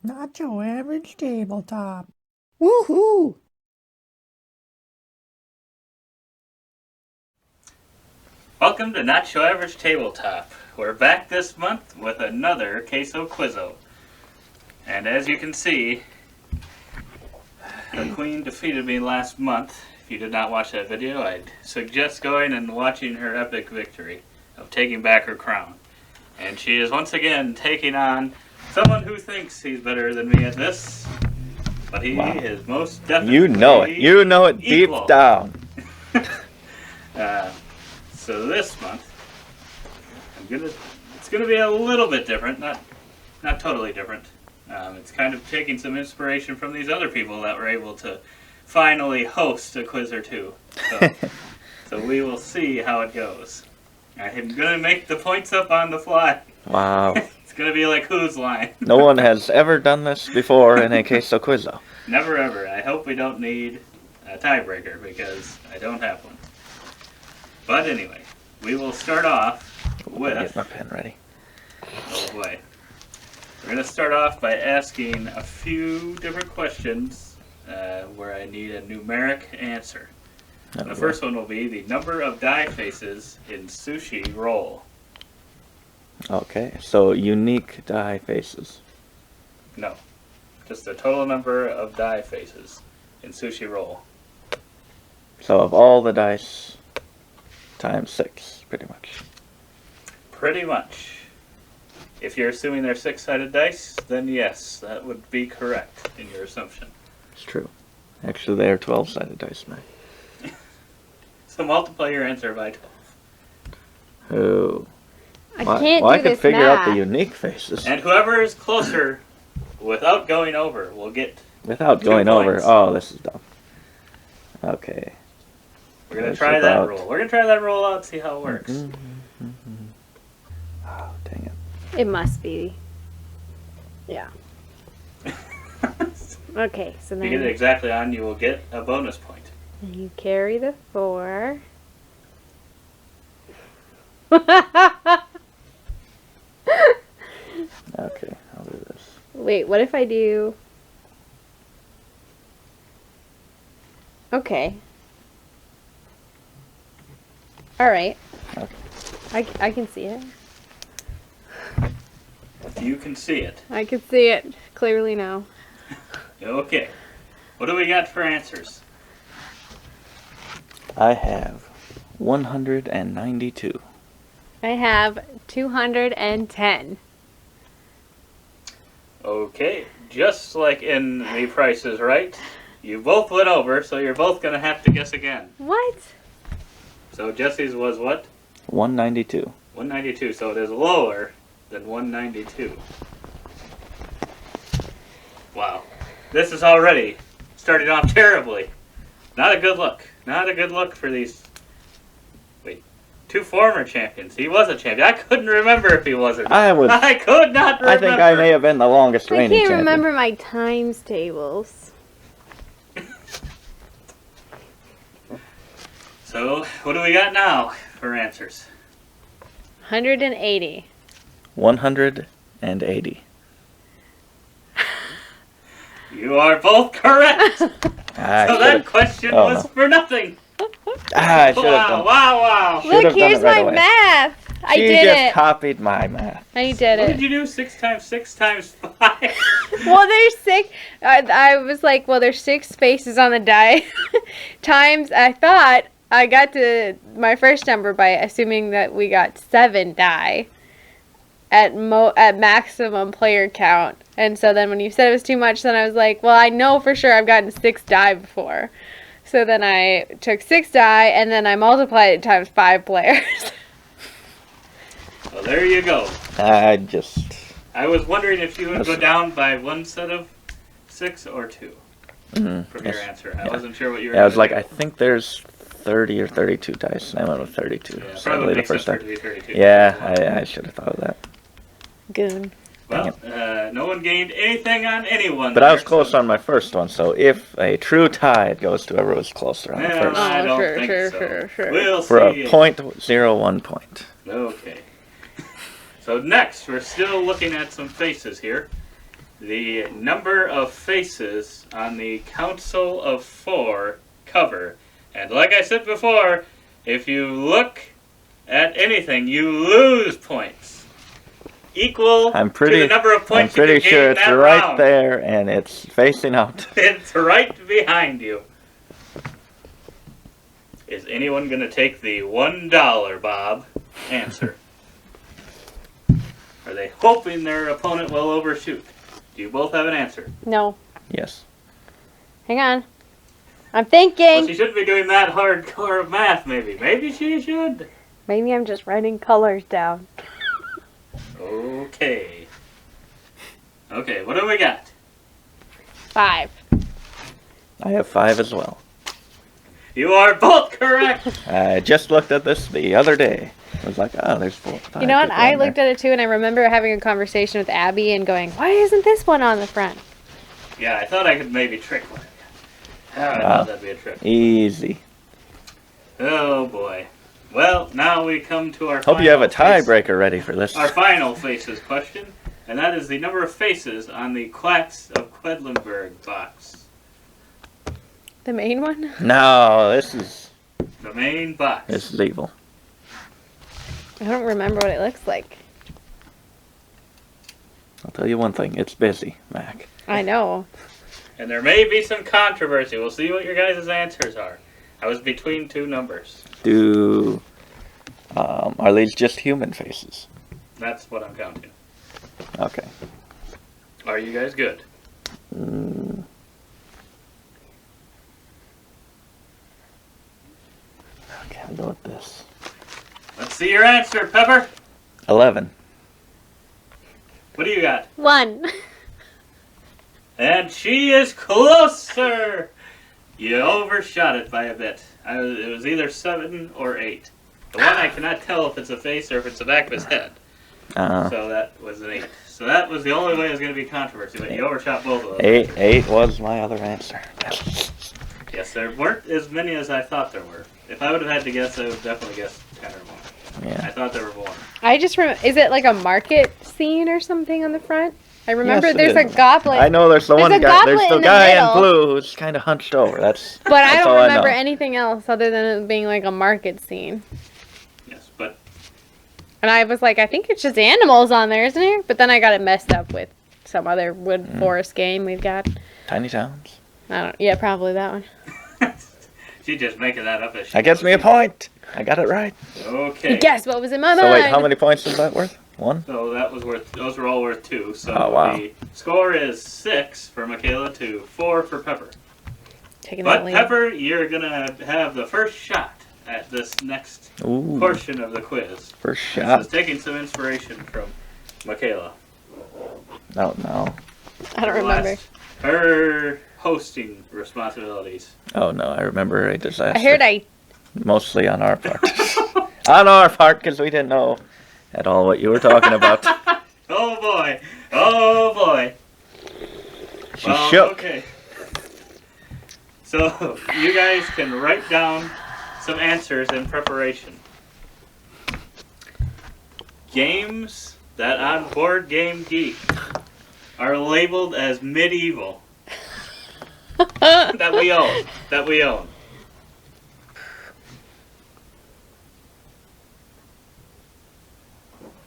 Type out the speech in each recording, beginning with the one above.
Not your average tabletop. Woohoo! Welcome to Not Your Average Tabletop. We're back this month with another queso quizo. And as you can see, the Queen defeated me last month. If you did not watch that video, I'd suggest going and watching her epic victory of taking back her crown. And she is once again taking on someone who thinks he's better than me at this, but he is most definitely You know it. You know it deep equal. down. So this month, it's gonna be a little bit different, not totally different. It's kind of taking some inspiration from these other people that were able to finally host a quiz or two. So we will see how it goes. I'm gonna make the points up on the fly. Wow. It's gonna be like Who's Line. No one has ever done this before in a queso quizo. Never ever. I hope we don't need a tiebreaker because I don't have one. But anyway, we will start off with... Get my pen ready. Oh boy. We're going to start off by asking a few different questions where I need a numeric answer. Oh, The first one will be the number of die faces in sushi roll. Okay, so unique die faces. No. Just the total number of die faces in sushi roll. So of all the dice, times 6, pretty much. Pretty much. If you're assuming they're 6-sided dice, then yes, that would be correct in your assumption. It's true. Actually, they are 12-sided dice, man. So multiply your answer by 12. Oh. I Well, can't I do could this figure out the math. unique faces. And whoever is closer, without going over, will get... Without 2 going over. points. Oh, this is dumb. Okay. We're going to That's try that about- roll. We're going to try that roll out, see how it works. Oh, dang it. It must be. Yeah. Okay, so If you get it then exactly on, you will get a bonus point. you carry the 4. Okay, I'll do this. Wait, what if I do... Okay. Alright. Okay. I can see it. You can see it. I can see it clearly now. Okay. What do we got for answers? I have 192. I have 210. Okay. Just like in The Price is Right, you both went over, so you're both going to have to guess again. What? So Jesse's was what? 192. 192, so it is lower than 192. Wow. This is already starting off terribly. Not a good look. Not a good look for these... Wait. 2 former champions. He was a champion. I couldn't remember if he wasn't. I could not remember. I think I may have been the longest I reigning can't champion. remember my times tables. So, what do we got now for answers? 180. 180. You are both correct. Ah, So that question Oh, was no. for nothing. I should have done. Wow. Should've Look, done here's it right my away. math. I She did just it. copied my math. I did What it. did you do? 6 times 6 times 5? Well, there's 6. I was like, well, there's 6 spaces on the die. Times, I thought I got to my first number by assuming that we got 7 die at maximum player count. And so then when you said it was too much, then I was like, well, I know for sure I've gotten 6 die before. So then I took 6 die and then I multiplied it times 5 players. Well, there you go. I just. I was wondering if you would go That's- down by 1 set of 6 or 2 from your yes. answer. I Yeah. wasn't sure what you were Yeah, I was gonna like, do. I think there's 30 or 32 dice, and I went with 32. Yeah, Sadly, probably the makes first sense for time. it to be 32. Yeah, I should have thought of that. Goon. Well, no one gained anything on anyone. But I was there, close so- on my first one, so if a true tie, it goes to whoever was closer on the Well, first. I Oh, don't sure, think sure, so. sure. We'll For see. a .01 point. Okay. So next, we're still looking at some faces here. the number of faces on the Council of Four cover. And like I said before, if you look at anything, you lose points. Equal I'm to the number of I'm points you pretty can sure gain it's that right round. there, and it's facing out. It's right behind you. Is anyone going to take the $1, Bob, answer? Are they hoping their opponent will overshoot? Do you both have an answer? No. Yes. Hang on. I'm Well, thinking. she shouldn't be doing that hardcore math, maybe. Maybe she should. Maybe I'm just writing colors down. Okay. Okay, what do we got? 5. I have 5 as well. You are both correct. I just looked at this the other day. I was like, oh, there's 4, 5. You know what? I looked at it too, and I remember having a conversation with Abby and going, "Why isn't this one on the front?" Yeah, I thought I could maybe trick one. I Wow. thought that'd be a trick. Easy. Oh boy. Well, now we come to our Hope you have a final face- tiebreaker ready for this. Our final faces question, and that is the number of faces on the Quacks of Quedlinburg box. The main one? No, this is The main box. evil. I don't remember what it looks like. I'll tell you one thing, it's busy, Mac. I know. And there may be some controversy. We'll see what your guys' answers are. I was between two numbers. Are these just human faces? That's what I'm counting. Okay. Are you guys good? Mm. Okay, I'll go with this. Let's see your answer, Pepper. 11. What do you got? 1. And she is closer. You overshot it by a bit. It was either 7 or 8. The one I cannot tell if it's a face or if it's the back of his head. So that was an 8. So that was the only way it was going to be controversy, but you overshot both of them. 8 was my other answer. Yes, there weren't as many as I thought there were. If I would have had to guess, I would definitely guess 10 or more. Yeah. I thought there were more. I just remember. Is it like a market scene or something on the front? I remember Yes, it there's a is. goblet. I know there's the There's one a guy. goblet There's the in the guy in middle. blue who's kind of hunched over. That's. But I that's don't all remember I know. anything else other than it being like a market scene. Yes, but And I was like, I think it's just animals on there, isn't it? But then I got it messed up with some other wood forest game we've got. Tiny Towns. Yeah, probably that one. she's just making that up as she That gets me a point. I got it right. Okay. Guess what was in my mind? So wait, how many points is that worth? 1? So that was worth. Those were all worth 2. So Oh, wow. the score is 6 for Michaela to 4 for Pepper. Taking But that lead. Pepper, you're gonna have the first shot at this next Ooh. portion of the quiz. First This shot. is taking some inspiration from Michaela. Oh no. I don't remember. Last- Her hosting responsibilities. Oh no, I remember a disaster. I heard Mostly on our part. On our part, because we didn't know at all what you were talking about. Oh boy! Oh boy! She shook. Okay. So you guys can write down some answers in preparation. Games that on Board Game Geek are labeled as medieval. that we own. That we own.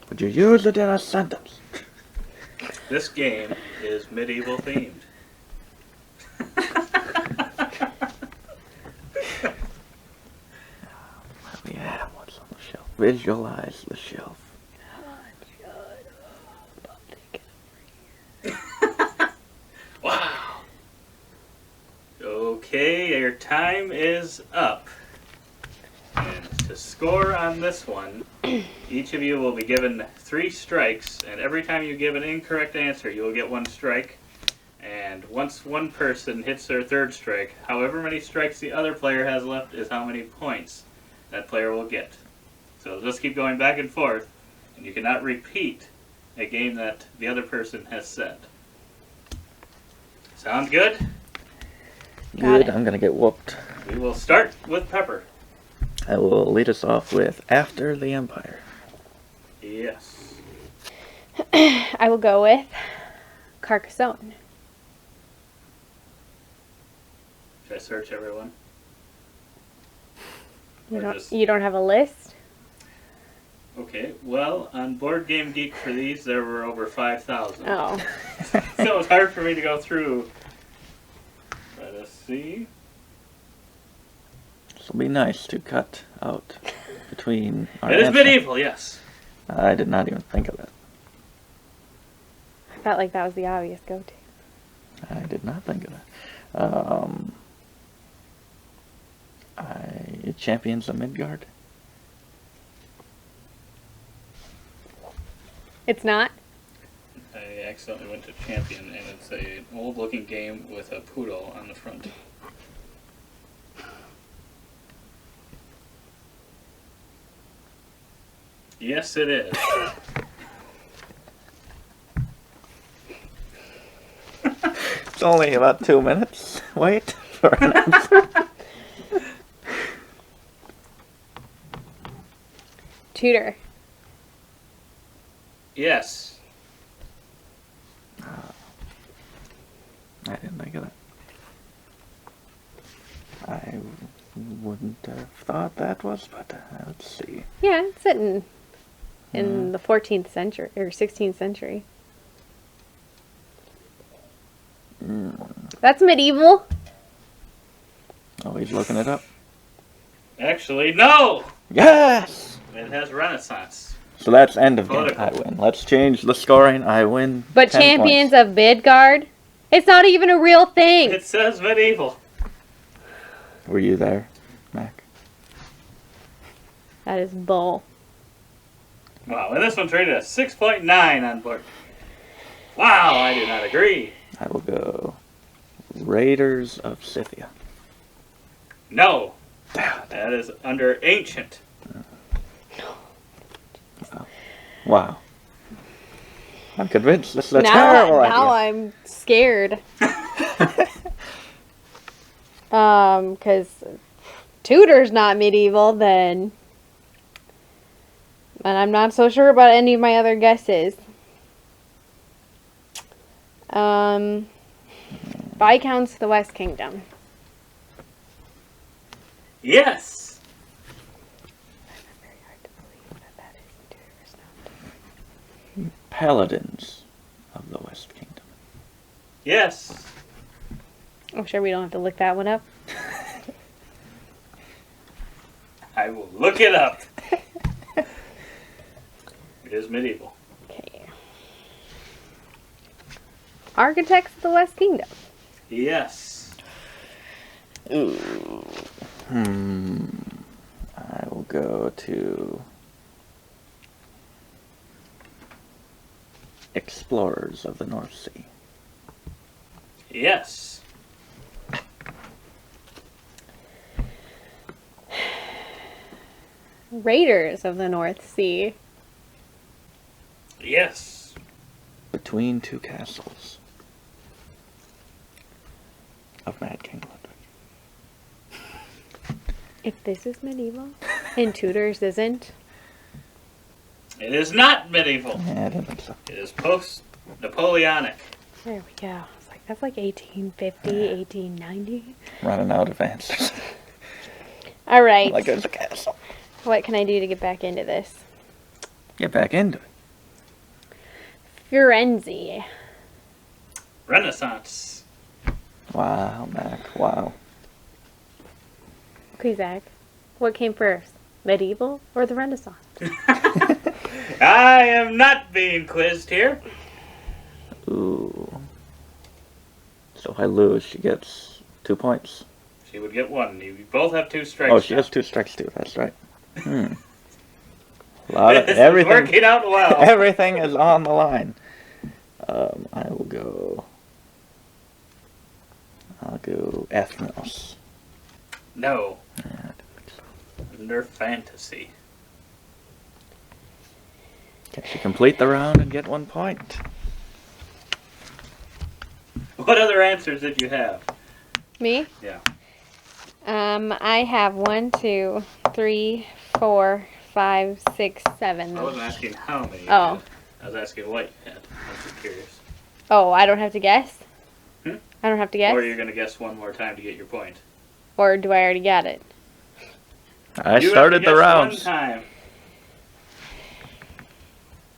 Would you use it in a sentence? This game is medieval themed. We have what's on the shelf. Visualize the shelf. Wow. Okay, your time is up. And to score on this one, each of you will be given 3 strikes, and every time you give an incorrect answer, you will get 1 strike. And once one person hits their 3rd strike, however many strikes the other player has left is how many points that player will get. So just keep going back and forth, and you cannot repeat a game that the other person has said. Sound good? Got Good, it. I'm gonna get whooped. We will start with Pepper. I will lead us off with After the Empire. Yes. I will go with Carcassonne. Should I search everyone? You Or don't, just- you don't have a list? Okay, well, on Board Game Geek for these, there were over 5,000. Oh. So it's hard for me to go through. Let us see. This will be nice to cut out between our It is answer. medieval, yes. I did not even think of that. I felt like that was the obvious go-to. I did not think of that. Champions of Midgard? It's not? I accidentally went to Champion, and it's an old-looking game with a poodle on the front. Yes, it is. It's only about 2 minutes. Wait for an answer. Tudor. Yes. I didn't think of that. I wouldn't have thought that was, but let's see. Yeah, it's set in the 14th century, or 16th century. That's medieval. Oh, he's looking it up. Actually, no! Yes! It has Renaissance. So that's end of game. Political. I win. Let's change the scoring. I win. But 10 Champions points. of Midgard? It's not even a real thing. It says medieval. Were you there, Mac? That is bull. Wow, and this one's rated a 6.9 on board. Wow, I do not agree. I will go Raiders of Scythia. No, that is under ancient. Wow. I'm convinced this is a now terrible now idea. I'm scared. Because Tudor's not medieval, then. And I'm not so sure about any of my other guesses. Viscounts of the West Kingdom. Yes. Very hard to believe that is Tudor's not. Paladins of the West Kingdom. Yes. I'm sure we don't have to look that one up. I will look it up. It is medieval. Okay. Architects of the West Kingdom. Yes. Ooh. I will go to Explorers of the North Sea. Yes. Raiders of the North Sea. Yes. Between Two Castles of Mad King Ludwig. If this is medieval and Tudor's isn't, It is not medieval. Yeah, I didn't think so. It is post-Napoleonic. there we go. It's like that's like 1850, 1890. Running out of answers. All right. Like there's a castle. What can I do to get back into this? Get back into it. Firenze. Renaissance. Wow, Mac. Wow. Okay, Zach. What came first? Medieval or the Renaissance? I am not being quizzed here. Ooh. So if I lose, she gets 2 points. She would get one. You both have 2 strikes. Oh, she now. has 2 strikes too. That's right. A lot of This is everything. working out well. Everything is on the line. I will go. I'll go ethnos. No. Yeah, I didn't think so. Under fantasy. Can she complete the round and get 1 point? What other answers did you have? Me? Yeah. I have 1, 2, 3, 4, 5, 6, 7. I wasn't asking how many. You Oh. had. I was asking what you had. I'm just curious. Oh, I don't have to guess? Hmm? I don't have to guess? Or you're going to guess one more time to get your point. Or do I already get it? I You started have to the guess rounds. one time.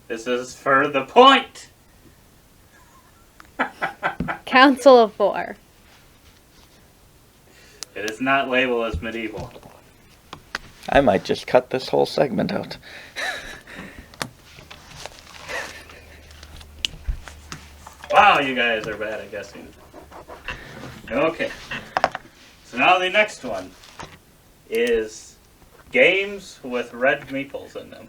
This is for the point. Council of Four. It is not labeled as medieval. I might just cut this whole segment out. Wow, you guys are bad at guessing. Okay. So now the next one is games with red meeples in them.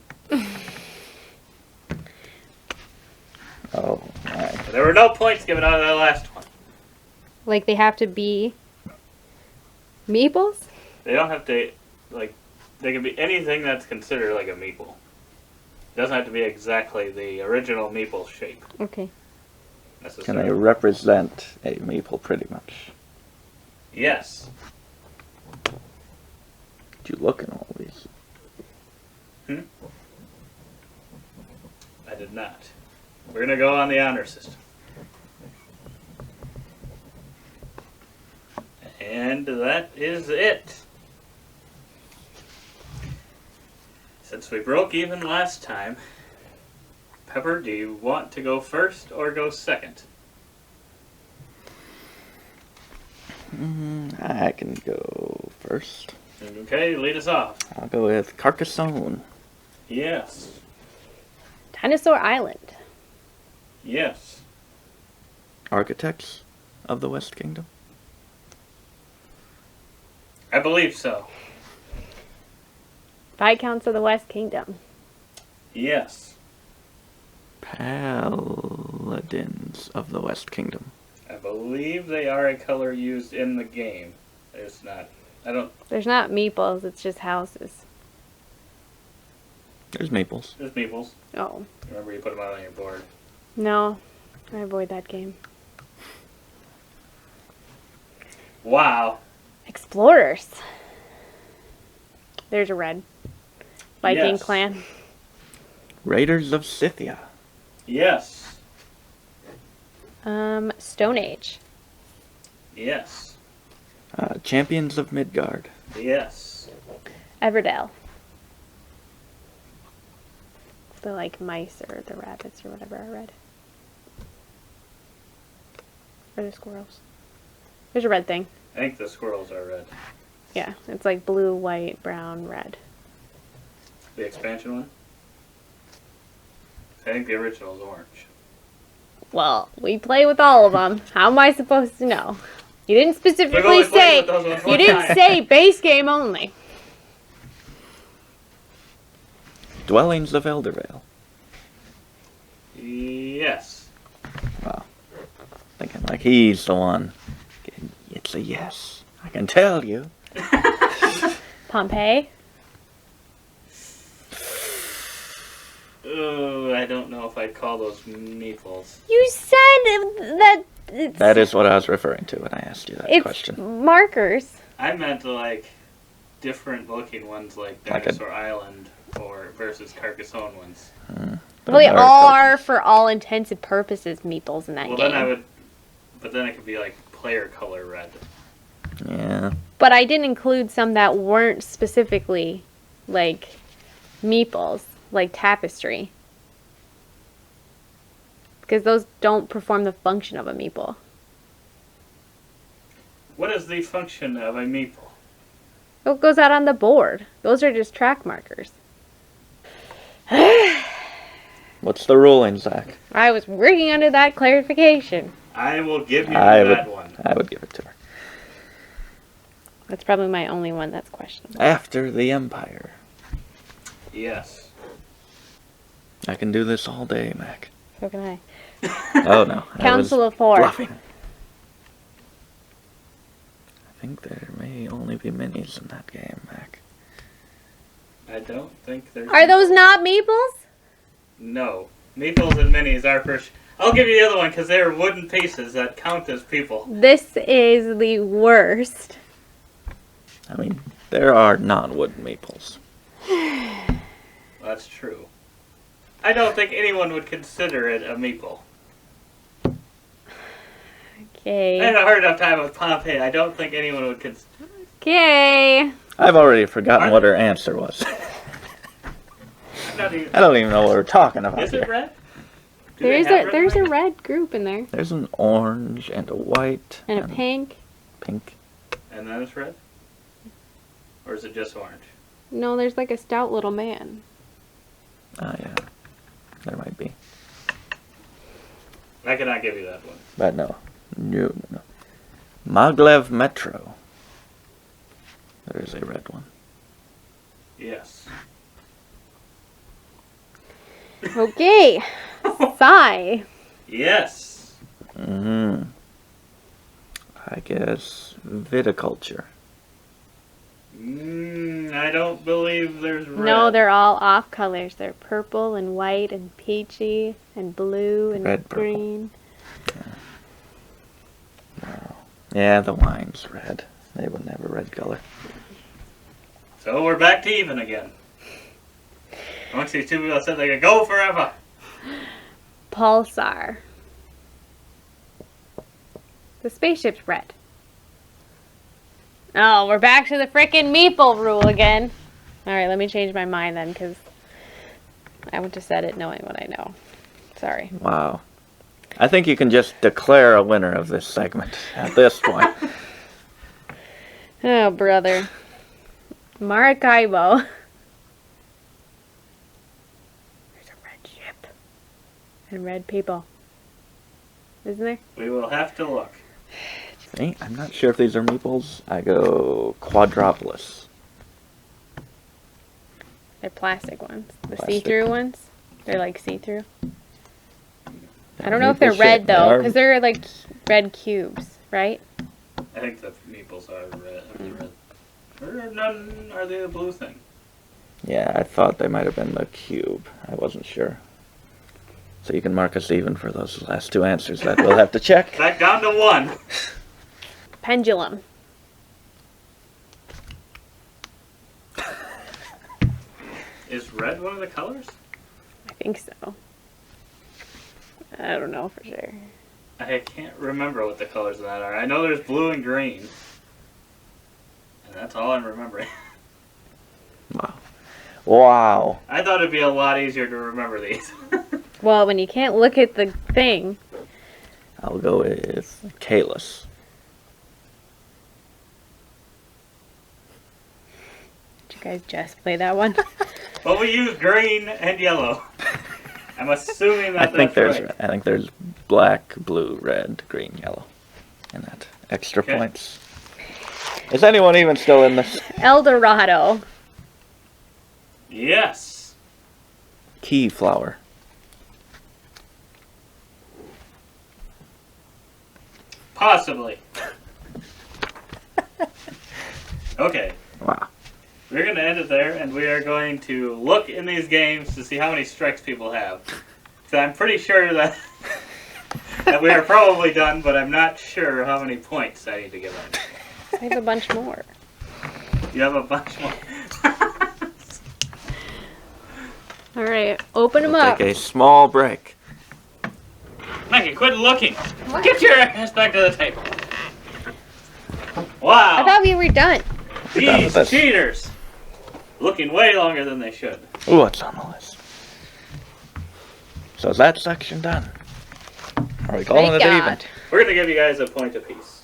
Oh, my. There were no points given out of that last one. Like they have to be meeples? They don't have to, like, they can be anything that's considered like a meeple. It doesn't have to be exactly the original meeple shape. Okay. Can they Necessarily. represent a meeple pretty much? Yes. Did you look in all these? I did not. We're going to go on the honor system. And that is it. Since we broke even last time, Pepper, do you want to go first or go second? I can go first. Okay, lead us off. I'll go with Carcassonne. Yes. Dinosaur Island. Yes. Architects of the West Kingdom. I believe so. Viscounts of the West Kingdom. Yes. Paladins of the West Kingdom. I believe they are a color used in the game. There's not. I don't. There's not meeples, it's just houses. There's maples. There's meeples. Oh. Remember, you put them out on your board. No. I avoid that game. Wow. Explorers. There's a red. Viking Yes. clan. Raiders of Scythia. Yes. Stone Age. Yes. Champions of Midgard. Yes. Everdell. The like mice or the rabbits or whatever are red. Or the squirrels. There's a red thing. I think the squirrels are red. Yeah, it's like blue, white, brown, red. The expansion one? I think the original is orange. Well, we play with all of them. How am I supposed to know? You didn't We've specifically only played say. with those ones You one didn't time. say base game only. Dwellings of Eldervale. Yes. Wow. Thinking like he's the one. It's a yes. I can tell you. Pompeii. Oh, I don't know if I'd call those meeples. You said that it's, That is what I was referring to when I asked you that it's question. markers. I meant like different looking ones like Like a- Dinosaur Island or versus Carcassonne ones. Well, they Those all colors. are, for all intents and purposes, meeples in that Well, game. then I would, but then it could be like player color red. Yeah. But I didn't include some that weren't specifically like meeples, like tapestry. Because those don't perform the function of a meeple. What is the function of a meeple? It goes out on the board. Those are just track markers. What's the ruling, Zach? I was working under that clarification. I will give you I that one. would give it to her. That's probably my only one that's questionable. After the Empire. Yes. I can do this all day, Mac. So can I. Oh no. I Council was of Four. bluffing. I think there may only be minis in that game, Mac. I don't think there's. Are those not meeples? No. Meeples and minis are for. I'll give you the other one because they're wooden pieces that count as people. This is the worst. I mean, there are non-wooden maples. That's true. I don't think anyone would consider it a meeple. I Okay. had a hard enough time with Pompeii. I don't think anyone would consider. Okay. I've already forgotten what her answer was. Not even. I don't even know what we're talking about Is it here. red? Do they have red There's in a there? red group in there. There's an orange and a white And a pink. pink. And then it's red? Or is it just orange? No, there's like a stout little man. Oh yeah, there might be, I cannot give you that one. but no. Maglev Metro. There is a red one. Yes. Okay. Sigh. Yes. I guess viticulture. I don't believe there's red. No, they're all off colors. They're purple and white and peachy and blue and Red, purple. green. Yeah, the wine's red. They wouldn't have a red color. So we're back to even again. Amongst these two people said they could go forever. Pulsar. The spaceship's red. Oh, we're back to the frickin' meeple rule again. Alright, let me change my mind then, because I went to set it knowing what I know. Sorry. Wow. I think you can just declare a winner of this segment at this point. Oh, brother. Maracaibo. There's a red ship. And red people. Isn't there? We will have to look. See, I'm not sure if these are meeples. I go quadropolis. They're plastic ones. The Plastic. see-through ones. They're like see-through. I They're don't know if they're meeple red shaped. They though, are- because they're like red cubes, right? I think the meeples are red. Or none. Are they the blue thing? Yeah, I thought they might have been the cube. I wasn't sure. So you can mark us even for those last two answers that we'll have to check. Back down to one. Pendulum. Is red one of the colors? I think so. I don't know for sure. I can't remember what the colors of that are. I know there's blue and green. And that's all I'm remembering. Wow. Wow. I thought it'd be a lot easier to remember these. Well, when you can't look at the thing. I'll go with Kalis. Did you guys just play that one? But we use green and yellow. I'm assuming that I think that's right. I think there's black, blue, red, green, yellow. And that extra Okay. points. Is anyone even still in this? El Dorado. Yes. Key flower. Possibly. Okay. Wow. We're going to end it there, and we are going to look in these games to see how many strikes people have. So I'm pretty sure that that we are probably done, but I'm not sure how many points I need to give them. I have a bunch more. You have a bunch more. Alright, open them We'll up. take a small break. Maggie, quit looking. Get your ass back to the table. I Wow. thought we were done. We're done with These this. cheaters. Looking way longer than they should. Ooh, what's on the list? So is that section done? Are we calling Thank it even? God. We're going to give you guys a point apiece.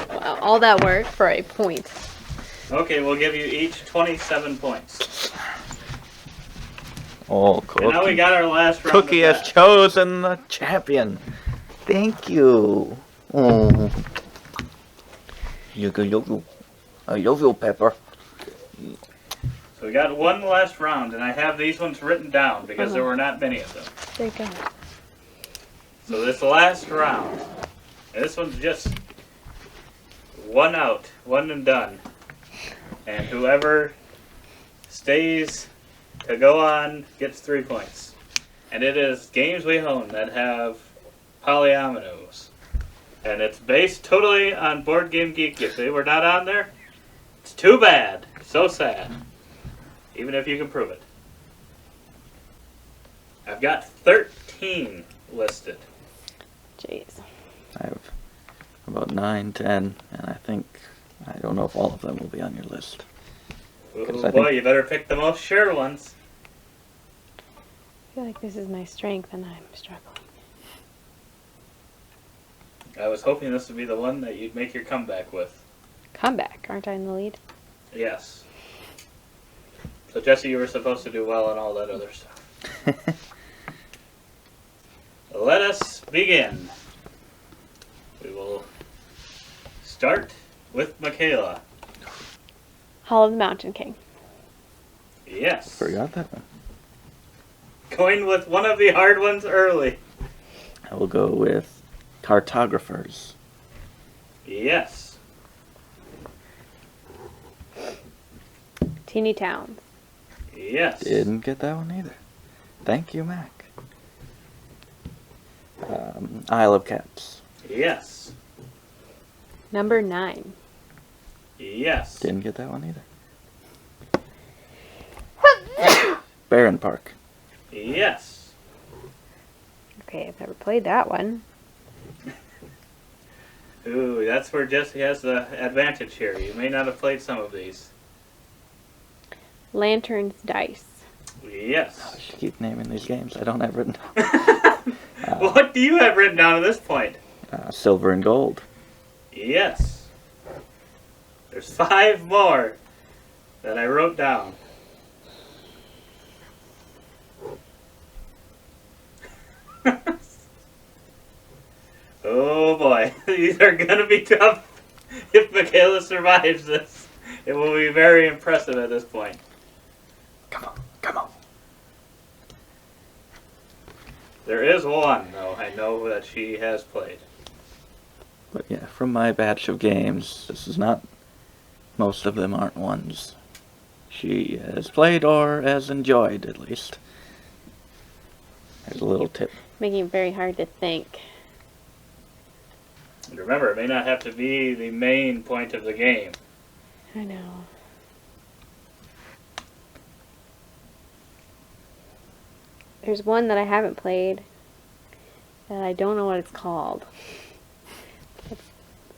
Wow, all that work for a point. Okay, we'll give you each 27 points. Oh, And now we Cookie. got our last round. Cookie of has that. chosen the champion. Thank you. Oh. You go. I love you, Pepper. So we got one last round, and I have these ones written down because there were not many of them. Thank God. So this last round, and this one's just one out, one and done. And whoever stays to go on gets 3 points. And it is games we own that have polyominoes. And it's based totally on Board Game Geek. If they were not on there, it's too bad. So sad. Even if you can prove it. I've got 13 listed. Jeez. I have 9, 10, and I don't know if all of them will be on your list. Oh boy, you better pick the most sure ones. I feel like this is my strength and I'm struggling. I was hoping this would be the one that you'd make your comeback with. Comeback, aren't I in the lead? Yes. So Jesse, you were supposed to do well and all that other stuff. Let us begin. We will start with Michaela. Hall of the Mountain King. Yes. Forgot that one. Going with one of the hard ones early. I will go with cartographers. Yes. Teeny Towns. Yes. Didn't get that one either. Thank you, Mac. Isle of Cats. Yes. Number 9. Yes. Didn't get that one either. Barren Park. Yes. Okay, I've never played that one. Ooh, that's where Jesse has the advantage here. You may not have played some of these. Lanterns Dice. I Yes. should keep naming these games. I don't have written down. What do you have written down at this point? Silver and Gold. Yes. There's 5 more that I wrote down. Oh boy, these are gonna be tough. If Michaela survives this, it will be very impressive at this point. Come on, come on. There is one, though, I know that she has played. But yeah, from my batch of games, this is not... Most of them aren't ones she has played or has enjoyed, at least. There's a little tip. Making it very hard to think. And remember, it may not have to be the main point of the game. I know. There's one that I haven't played that I don't know what it's called. What's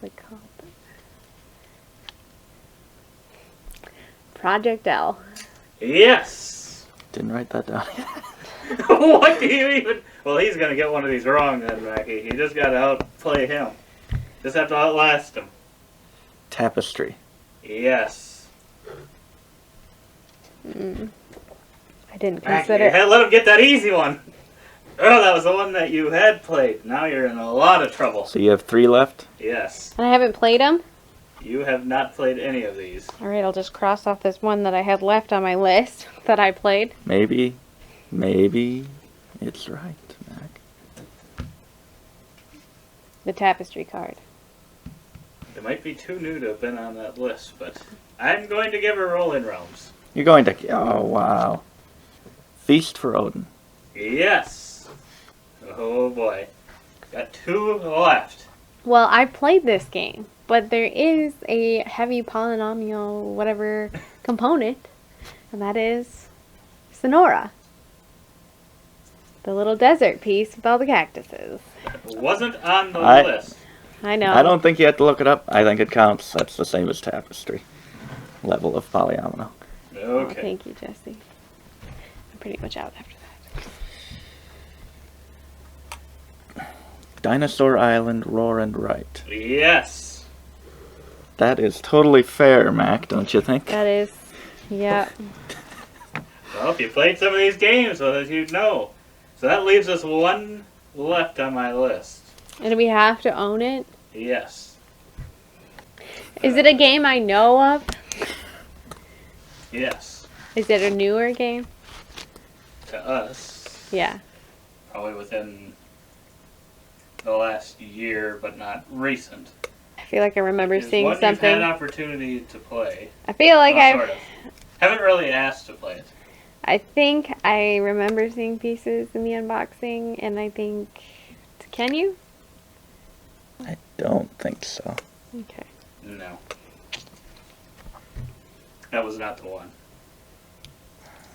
it called? Project L. Yes! Didn't write that down. What do you even... Well, he's going to get one of these wrong then, Mackie. You just got to outplay him. Just have to outlast him. Tapestry. Yes. I didn't Mackie, consider. let him get that easy one. Oh, that was the one that you had played. Now you're in a lot of trouble. So you have 3 left? Yes. And I haven't played them. You have not played any of these. All right, I'll just cross off this one that I had left on my list that I played. Maybe it's right, Mac. The Tapestry card. It might be too new to have been on that list, but I'm going to give her Rolling Realms. You're going to... Oh, wow. Feast for Odin. Yes. Oh boy. Got 2 left. Well, I played this game, but there is a heavy polynomial whatever component, and that is Sonora. The little desert piece with all the cactuses. It wasn't on the list. I know. I don't think you have to look it up. I think it counts. That's the same as Tapestry. Level of polyomino. Oh, Okay. thank you, Jesse. I'm pretty much out after that. Dinosaur Island, Roar and Right. Yes. That is totally fair, Mac, don't you think? That is, yeah. Well, if you played some of these games, well, as you'd know. So that leaves us 1 left on my list. And we have to own it. Yes. Is it a game I know of? Yes. Is it a newer game? To us, Yeah. probably within the last year, but not recent. I feel like I remember It's seeing one something. you've had opportunity to play. I feel like Well, I've. sort of. Haven't really asked to play it. I think I remember seeing pieces in the unboxing, and I think. Can you? I don't think so. Okay. No. That was not the one.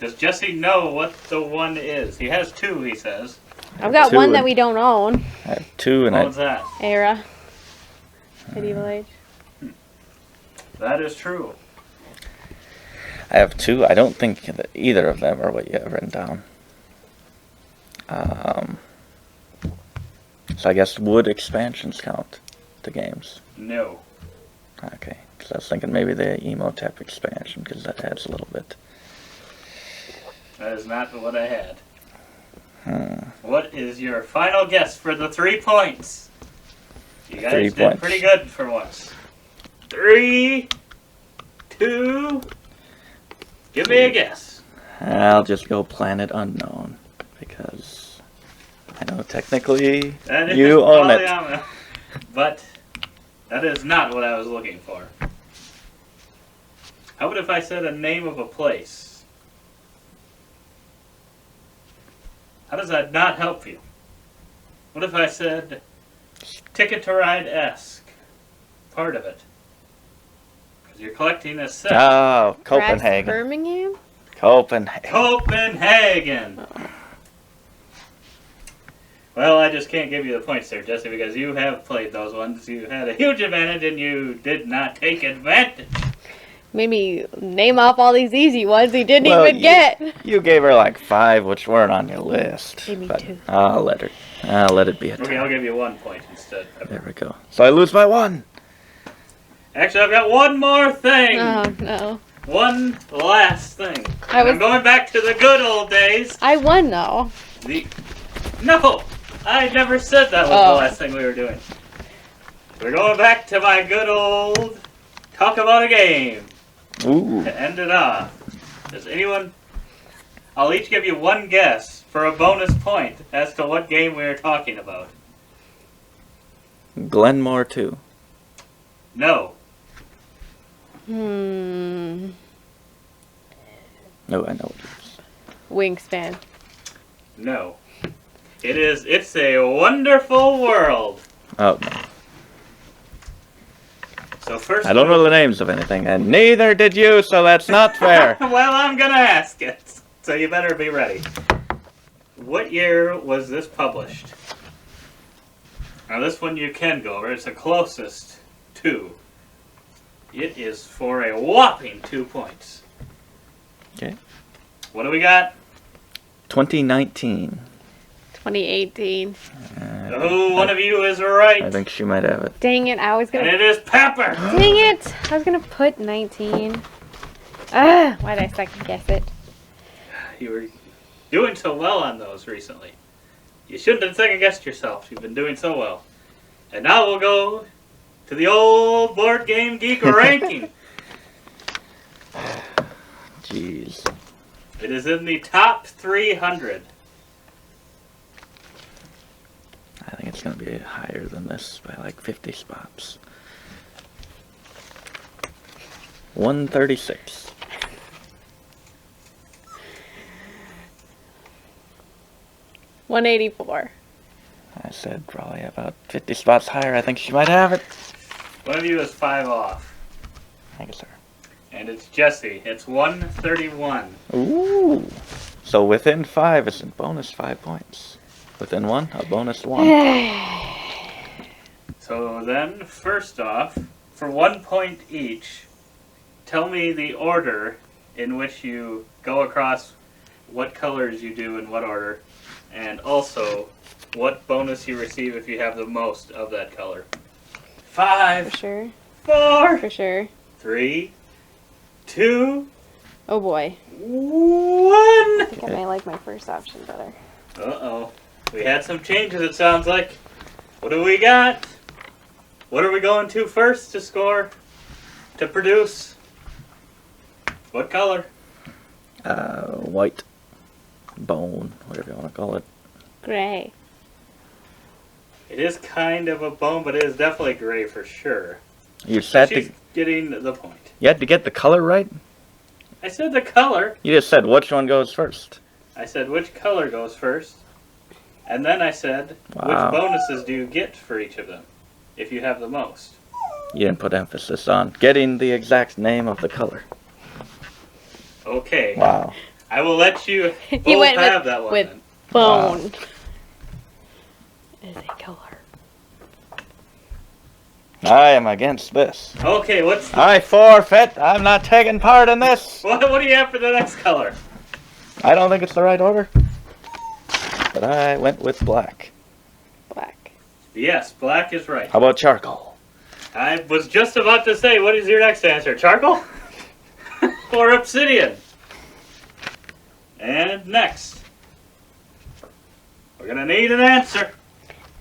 Does Jesse know what the one is? He has 2, he says. I've got Two one that and- we don't own. I have 2 and What was that? Era. Medieval age. That is true. I have two. I don't think that either of them are what you have written down. So I guess would expansions count to games? No. Okay, because I was thinking maybe the Emotep expansion, because that adds a little bit. That is not what I had. What is your final guess for the 3 points? You guys 3 did points. pretty good for once. 3, 2, give me a guess. I'll just go Planet Unknown, because I know technically That is you own it. Polyama, but that is not what I was looking for. How about if I said a name of a place? How does that not help you? What if I said Ticket to Ride-esque? Part of it. Because you're collecting a set. Oh, Perhaps Copenhagen. Birmingham? Copenhagen. Copenhagen! Well, I just can't give you the points there, Jesse, because you have played those ones. You had a huge advantage and you did not take advantage. Maybe name off all these easy ones he didn't Well, even get. You gave her like 5, which weren't on your list. Give me but 2. I'll let it be a Okay, tie. I'll give you 1 point instead. There we go. So I lose by 1. Actually, I've got one more thing. Oh, no. One last thing. I was- I'm going back to the good old days. I won, though. No! I never said that was Oh. the last thing we were doing. We're going back to my good old talk about a game Ooh. to end it off. Does anyone... I'll each give you one guess for a bonus point as to what game we are talking about. Glenmore 2. No. Hmm. No, I know it is. Wingspan. No. It's a Wonderful World. Oh, no. So first I don't know the names of anything, and neither did you, so that's not fair. Well, I'm gonna ask it, so you better be ready. What year was this published? Now this one you can go over, it's the closest to. It is for a whopping 2 points. Okay. What do we got? 2019. 2018. Oh, one of you is right. I think she might have it. Dang it, I was And gonna... it is Pepper. Dang it! I was gonna put 19. Ah, why did I second guess it? You were doing so well on those recently. You shouldn't have second guessed yourself. You've been doing so well. And now we'll go to the old Board Game Geek ranking. Jeez. It is in the top 300. I think it's going to be higher than this by like 50 spots. 136. $184. I said probably about 50 spots higher. I think she might have it. One of you is 5 off. Thank you, sir. And it's Jesse. It's 131. Ooh. So within 5 is a bonus 5 points. Within 1, a bonus 1. So then, first off, for 1 point each, tell me the order in which you go across what colors you do in what order, and also what bonus you receive if you have the most of that color. For 5, sure. 4, For sure. 3, 2, Oh boy. 1. I think I might like my first option better. Uh-oh. We had some changes, it sounds like. What do we got? What are we going to first to score? To produce? What color? White. Bone. Whatever you want to call it. Gray. It is kind of a bone, but it is definitely gray for sure. You said She's getting the point. you had to get the color right? I said the color. You just said which one goes first. I said which color goes first. And then I said, Wow. which bonuses do you get for each of them, if you have the most? You didn't put emphasis on getting the exact name of the color. Okay. Wow. I will let you He both went have that one with then. bone. Is a color. I am against this. Okay, what's the, I forfeit. I'm not taking part in this. what do you have for the next color? I don't think it's the right order. But I went with black. Black. Yes, black is right. How about charcoal? I was just about to say, what is your next answer? Charcoal? Or obsidian? And next. We're gonna need an answer.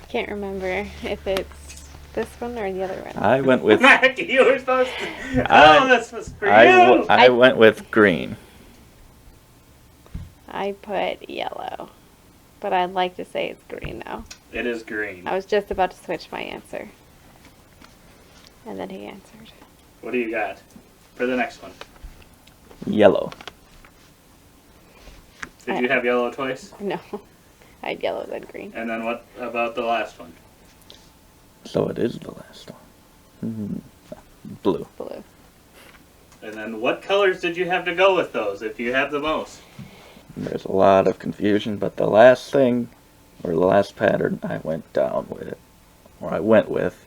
Can't remember if it's this one or the other one. I went with Mac, you were supposed to. I- Oh, this was for you. I went with green. I put yellow. But I'd like to say it's green now. It is green. I was just about to switch my answer. And then he answered. What do you got for the next one? Yellow. Did you have yellow twice? No. I had yellow, then green. And then what about the last one? So it is the last one. Blue. Blue. And then what colors did you have to go with those if you have the most? There's a lot of confusion, but the last thing, or the last pattern I went down with, or I went with,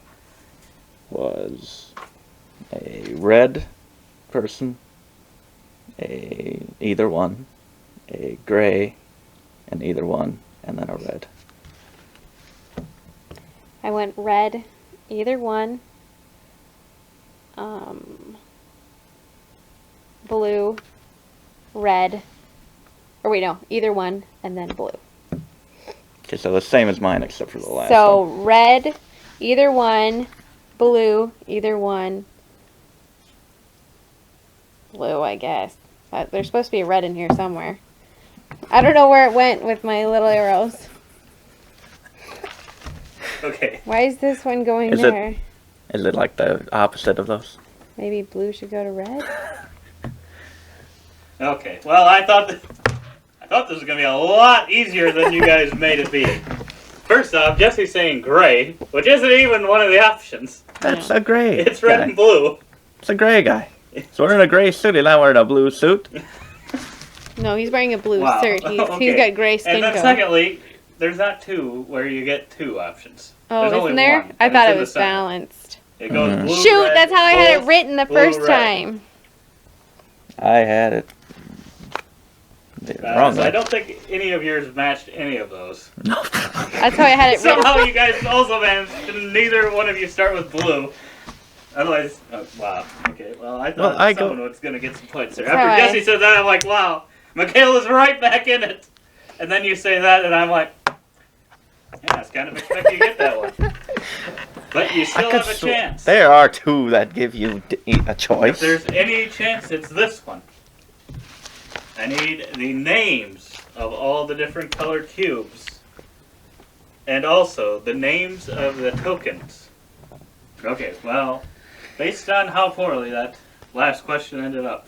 was a red person, either one, a gray, and either one, and then a red. I went red, either one. Blue, red. Or wait, no, either one, and then blue. Okay, so the same as mine except for the last So one. red, either one. Blue, either one. Blue, I guess. There's supposed to be a red in here somewhere. I don't know where it went with my little arrows. Okay. Why is this one going Is it- there? Is it like the opposite of those? Maybe blue should go to red? Okay. Well, I thought this was gonna be a lot easier than you guys made it be. First off, Jesse's saying gray, which isn't even one of the options. That's a gray It's red guy. and blue. It's a gray guy. So we're in a gray suit. He's not wearing a blue suit. No, he's wearing a blue Wow. shirt. He's Okay. got gray skin And then tone. secondly, there's not two where you get two options. Oh, There's only isn't there? one, I and thought it's it in the was center. balanced. It goes Mhm. blue, Shoot, red, that's how I had it both written the blue, first red. time. I had it. The wrong So I way. don't think any of yours matched any of those. That's how I had it written. Somehow you guys also managed to neither one of you start with blue. Otherwise, wow. Okay, well, I thought Well, I someone was going to get some points there. That's After how Jesse said that, I'm like, wow, Michaela's right back in it. And then you say that, and I'm like, yeah, I was kind of expecting you to get that one. But you still have a chance. There are two that give you a If choice. there's any chance, it's this one. I need the names of all the different colored cubes. And also the names of the tokens. Okay, well, based on how poorly that last question ended up,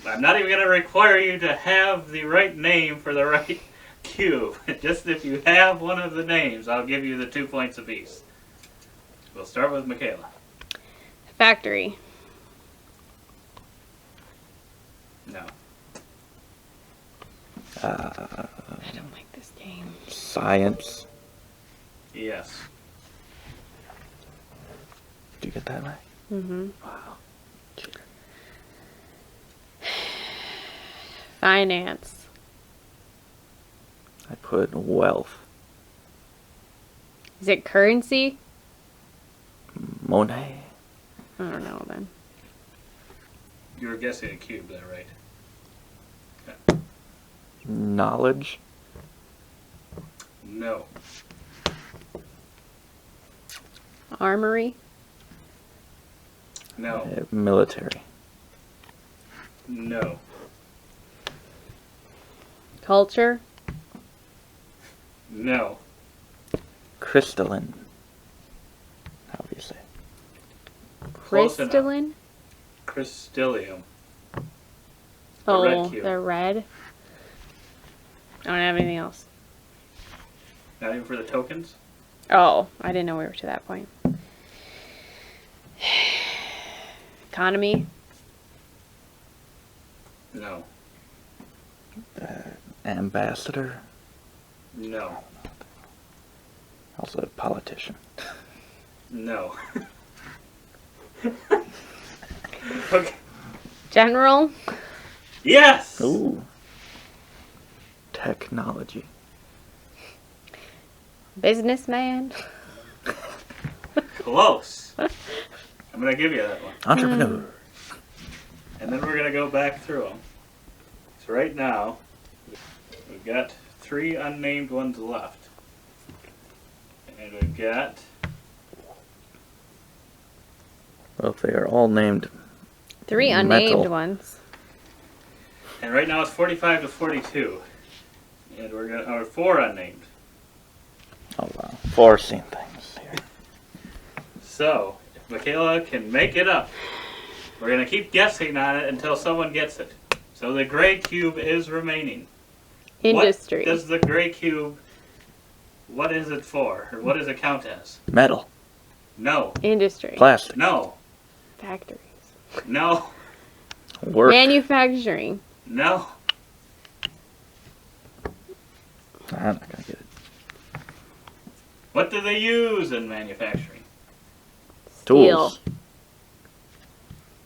I'm not even going to require you to have the right name for the right cube. Just if you have one of the names, I'll give you the 2 points apiece. We'll start with Michaela. Factory. No. I don't like this game. Science. Yes. Did you get that right? Mm-hmm. Wow. Cheater. Finance. I put wealth. Is it currency? Monet. I don't know then. You were guessing a cube there, right? Knowledge. No. Armory. No. Military. No. Culture. No. Crystalline. Obviously. Close enough. Crystalline. Crystallium. Oh, red cube. they're red. I don't have anything else. Not even for the tokens? Oh, I didn't know we were to that point. Economy. No. Ambassador. No. Also a politician. No. Okay. General. Yes! Ooh. Technology. Businessman. Close. I'm going to give you that one. Entrepreneur. And then we're going to go back through them. So right now, we've got 3 unnamed ones left. And we've got... Well, if they are all named 3 unnamed metal. ones. And right now it's 45 to 42. And we're going to... Or 4 unnamed. Oh wow, forcing things here. So, if Michaela can make it up, we're going to keep guessing on it until someone gets it. So the gray cube is remaining. Industry. What does the gray cube, what is it for? Or what does it count as? Metal, No. Industry. plastic, No. Factories. No. work. Manufacturing. No. I'm not gonna get it. What do they use in manufacturing? Steel. Tools,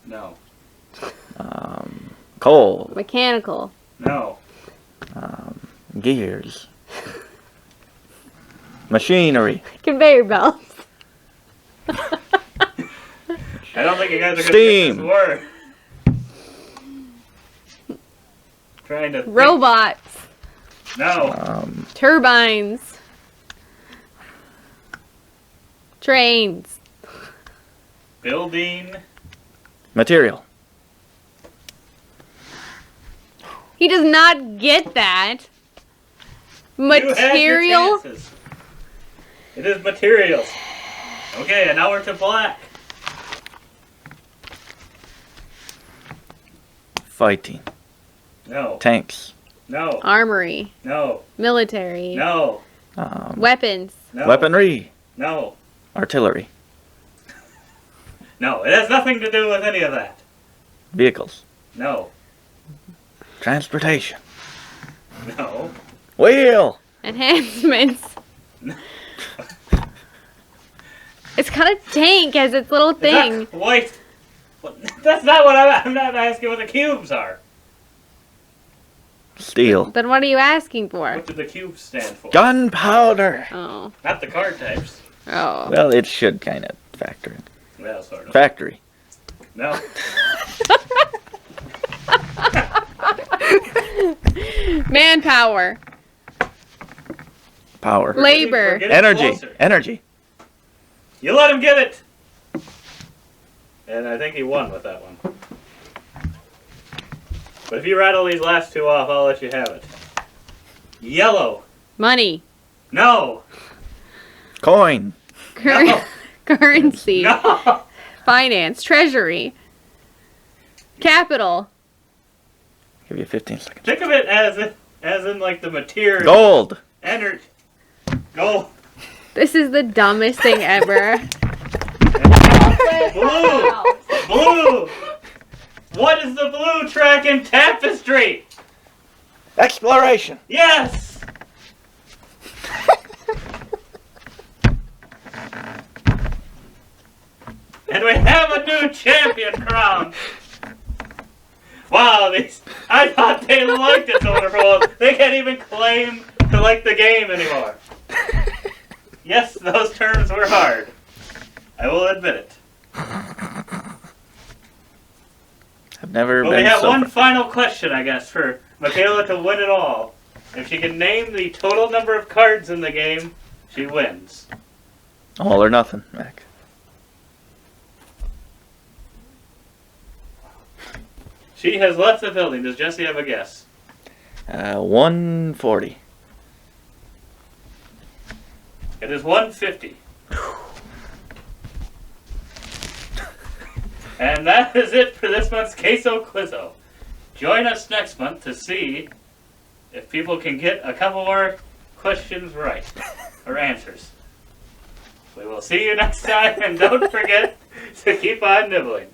No. coal, Mechanical. No. gears, machinery, Conveyor belts. I don't think you guys are going to Steam. get this word. Trying to think. Robots. No. Turbines. Trains. Building. material, He does not get that. You had your Material. chances. It is materials. Okay, and now we're to black. fighting, No. tanks, No. Armory. No. Military. No. Weapons. No. weaponry, No. artillery, No. It has nothing to do with any of that. vehicles, No. transportation, No. wheel, Enhancements. It's got a tank as its little thing. Wait. What? That's not what I'm not asking what the cubes are. steel, Then what are you asking for? What do the cubes stand for? gunpowder. Oh. Not the card types. Oh. Well, it should kind of factor in. Well, sort of. Factory, No. Manpower. power, Labor. We're getting energy, closer. energy, You let him get it. And I think he won with that one. But if you rattle these last 2 off, I'll let you have it. Yellow. Money. No. coin, No. Currency. No. Finance. Treasury. Capital. give you 15 seconds. Think of it as in like the material. Gold, Energy. Gold. This is the dumbest thing ever. Blue. Blue. What is the blue track in Tapestry? exploration, Yes. And we have a new champion crowned. Wow, I thought they liked it so wonderful. They can't even claim to like the game anymore. Yes, those terms were hard. I will admit it. I've never But been we have so one final question, I guess, for Michaela to win it all. If she can name the total number of cards in the game, she wins. all or nothing, Mac. She has left the building. Does Jesse have a guess? 140. It is 150. And that is it for this month's Queso Quizzo. Join us next month to see if people can get a couple more questions right, or answers. We will see you next time, and don't forget to keep on nibbling.